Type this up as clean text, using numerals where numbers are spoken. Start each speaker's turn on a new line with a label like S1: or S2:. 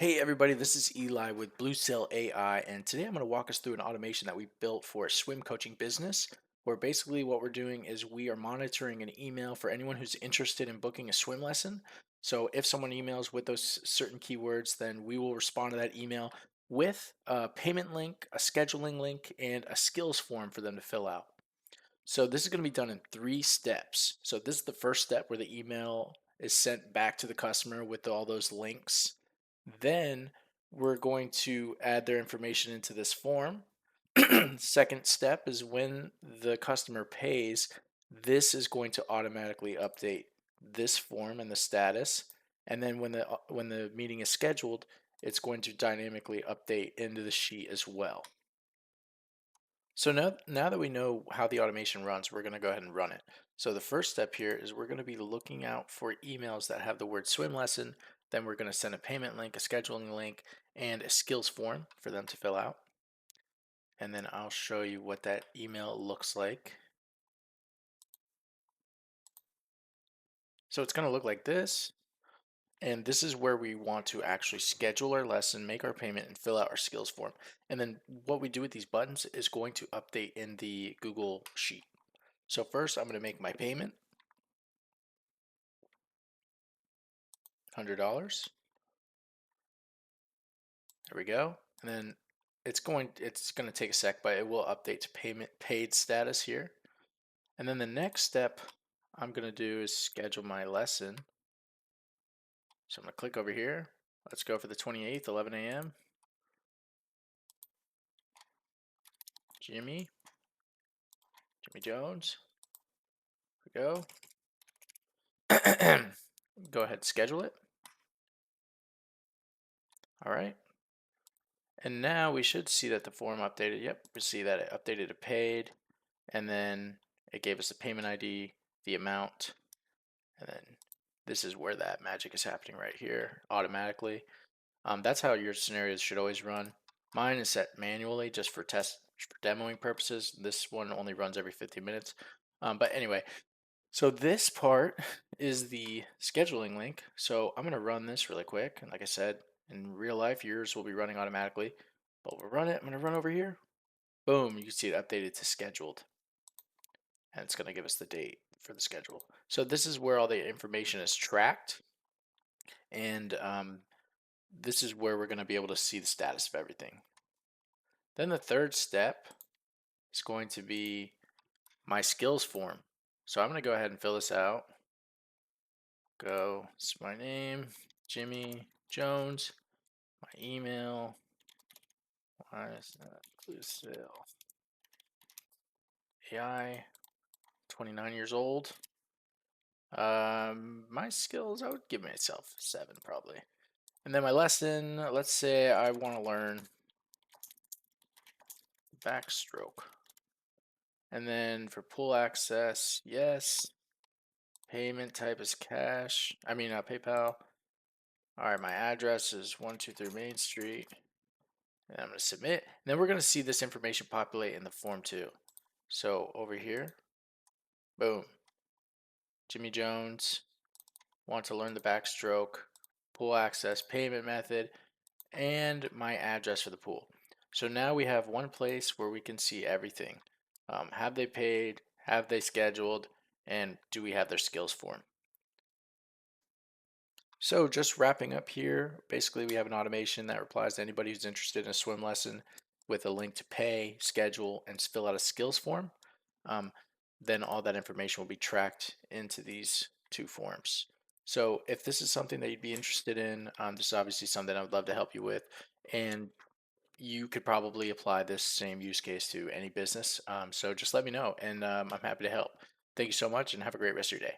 S1: Hey everybody, this is Eli with Blue Sail AI, and today I'm going to walk us through an automation that we built for a swim coaching business, where basically what we're doing is we are monitoring an email for anyone who's interested in booking a swim lesson. So if someone emails with those certain keywords, then we will respond to that email with a payment link, a scheduling link, and a skills form for them to fill out. So this is going to be done in 3 steps. So this is the first step where the email is sent back to the customer with all those links. Then we're going to add their information into this form. Second step is when the customer pays, this is going to automatically update this form and the status. And then when the meeting is scheduled, it's going to dynamically update into the sheet as well. So now that we know how the automation runs, we're going to go ahead and run it. So the first step here is we're going to be looking out for emails that have the word swim lesson. Then we're going to send a payment link, a scheduling link, and a skills form for them to fill out. And then I'll show you what that email looks like. So it's going to look like this. And this is where we want to actually schedule our lesson, make our payment, and fill out our skills form. And then what we do with these buttons is going to update in the Google Sheet. So first I'm going to make my payment, $100. There we go. And then it's going to take a sec, but it will update to payment paid status here. And then the next step I'm going to do is schedule my lesson. So I'm going to click over here. Let's go for the 28th, 11 a.m. Jimmy Jones. Here we go. Go ahead, schedule it. All right. And now we should see that the form updated. Yep, we see that it updated to paid, and then it gave us the payment ID, the amount, and then this is where that magic is happening right here automatically. That's how your scenarios should always run. Mine is set manually just for demoing purposes. This one only runs every 15 minutes. But anyway, so this part is the scheduling link. So I'm going to run this really quick. And like I said, in real life, yours will be running automatically. But we'll run it. I'm going to run over here. Boom, you can see it updated to scheduled. And it's going to give us the date for the schedule. So this is where all the information is tracked. And this is where we're going to be able to see the status of everything. Then the third step is going to be my skills form. So I'm going to go ahead and fill this out. It's my name, Jimmy Jones, my email, why is that inclusive? AI, 29 years old. My skills, I would give myself 7 probably. And then my lesson, let's say I want to learn backstroke. And then for pool access, yes. Payment type is cash. PayPal. All right, my address is 123 Main Street. And I'm going to submit. And then we're going to see this information populate in the form too. So over here, boom. Jimmy Jones, want to learn the backstroke, pool access, payment method, and my address for the pool. So now we have one place where we can see everything. Have they paid? Have they scheduled? And do we have their skills form? So just wrapping up here, basically we have an automation that replies to anybody who's interested in a swim lesson with a link to pay, schedule, and fill out a skills form. Um, then all that information will be tracked into these 2 forms. So if this is something that you'd be interested in, this is obviously something I would love to help you with. And you could probably apply this same use case to any business. So just let me know, and I'm happy to help. Thank you so much, and have a great rest of your day.